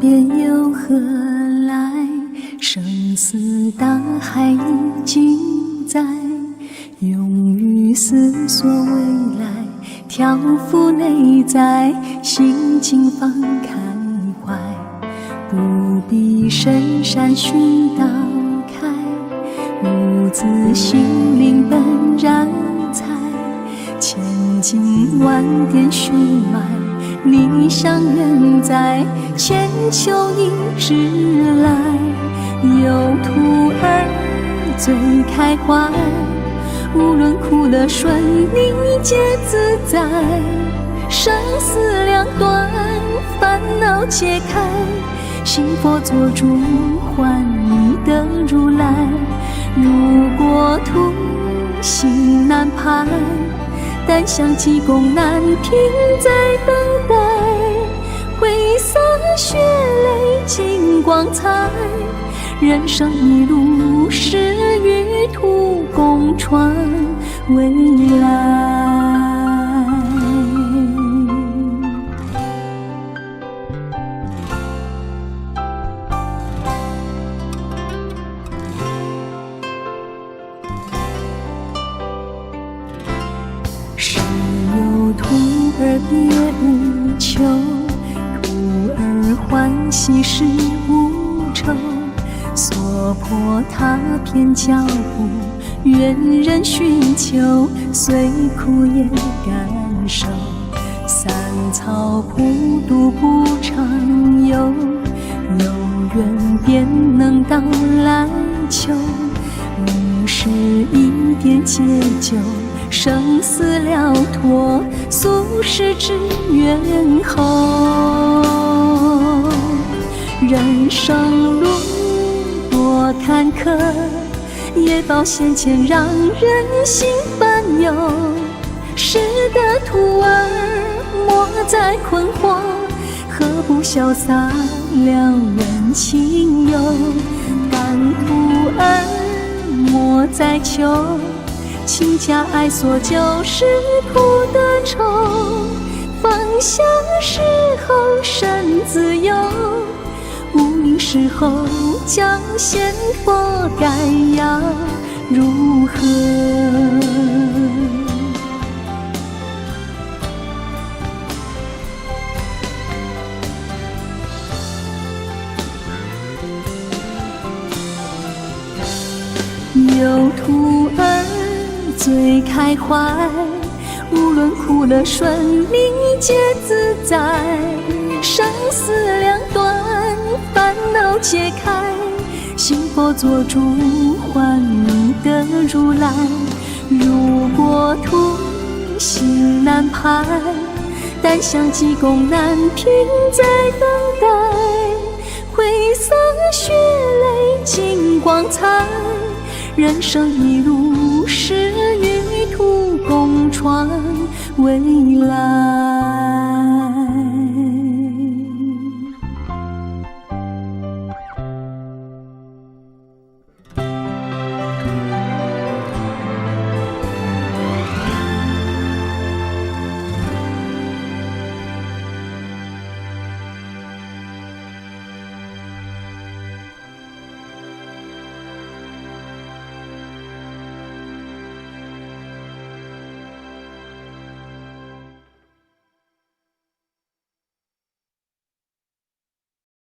边又何来？生死大海已经在，勇于思索未来，挑拂内在，心境放开怀，不必深山寻道开，无自心灵本然才，千金万点血脉，理想远在，千秋一直来，有徒儿最开怀，无论苦乐顺逆皆自在，生死两端烦恼解开，信佛做主还你的如来，如果途行难排，但想济公难平在等待，挥洒血泪尽光彩，人生一路是与途共传未来。是有徒儿别无求，徒儿欢喜是无愁，所迫踏遍脚步，愿人寻求，虽苦也感受。三草普渡不常有，有缘便能到来求，无事一点解救，生死了脱，俗世之缘后。人生路多坎坷，也报先前让人心烦忧，识得徒儿莫再困惑，何不潇洒两人情友，感徒儿莫再求，亲家爱所就是苦的愁，放下时候身自由，无名时候将仙佛该要如何？有徒儿最开怀，无论苦乐顺逆皆自在，生死两端烦恼解开，信佛做主还你的如来，如果途行难排，但想济公难平在等待，挥洒血泪尽光彩，人生一路是与途共传未来。